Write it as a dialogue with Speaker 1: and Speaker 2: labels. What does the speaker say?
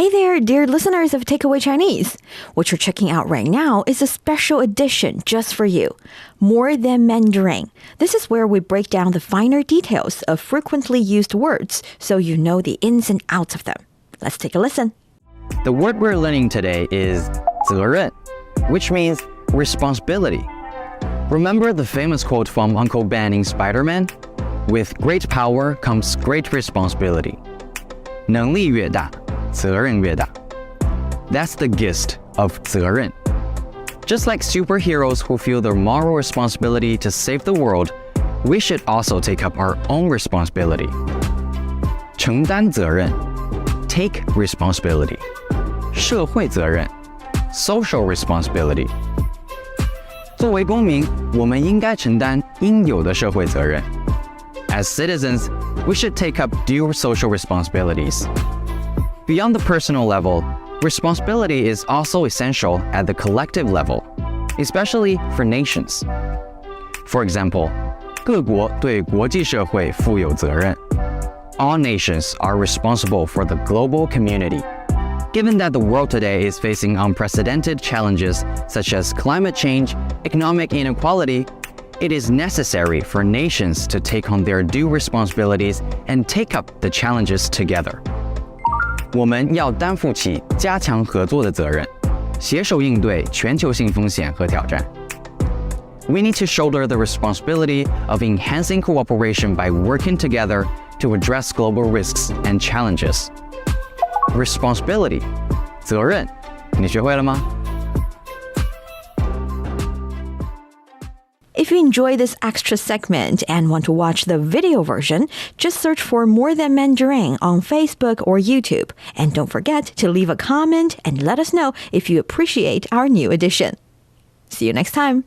Speaker 1: Hey there, dear listeners of Takeaway Chinese. What you're checking out right now is a special edition just for you. More Than Mandarin. This is where we break down the finer details of frequently used words so you know the ins and outs of them. Let's take a listen.
Speaker 2: The word we're learning today is 责任, which means responsibility. Remember the famous quote from Uncle Ben in Spider-Man? With great power comes great responsibility. 能力越大，责任越大. That's the gist of 责任. Just like superheroes who feel their moral responsibility to save the world, we should also take up our own responsibility. 承担责任 take responsibility. 社会责任 social responsibility. 作为公民，我们应该承担应有的社会责任. As citizens, we should take up due social responsibilities. Beyond the personal level, responsibility is also essential at the collective level, especially for nations. For example, 各国对国际社会负有责任. All nations are responsible for the global community. Given that the world today is facing unprecedented challenges such as climate change, economic inequality, it is necessary for nations to take on their due responsibilities and take up the challenges together. 我们要担负起加强合作的责任，携手应对全球性风险和挑战。We need to shoulder the responsibility of enhancing cooperation by working together to address global risks and challenges. Responsibility, 责任，你学会了吗？
Speaker 1: If you enjoy this extra segment and want to watch the video version, just search for More Than Mandarin on Facebook or YouTube. And don't forget to leave a comment and let us know if you appreciate our new edition. See you next time.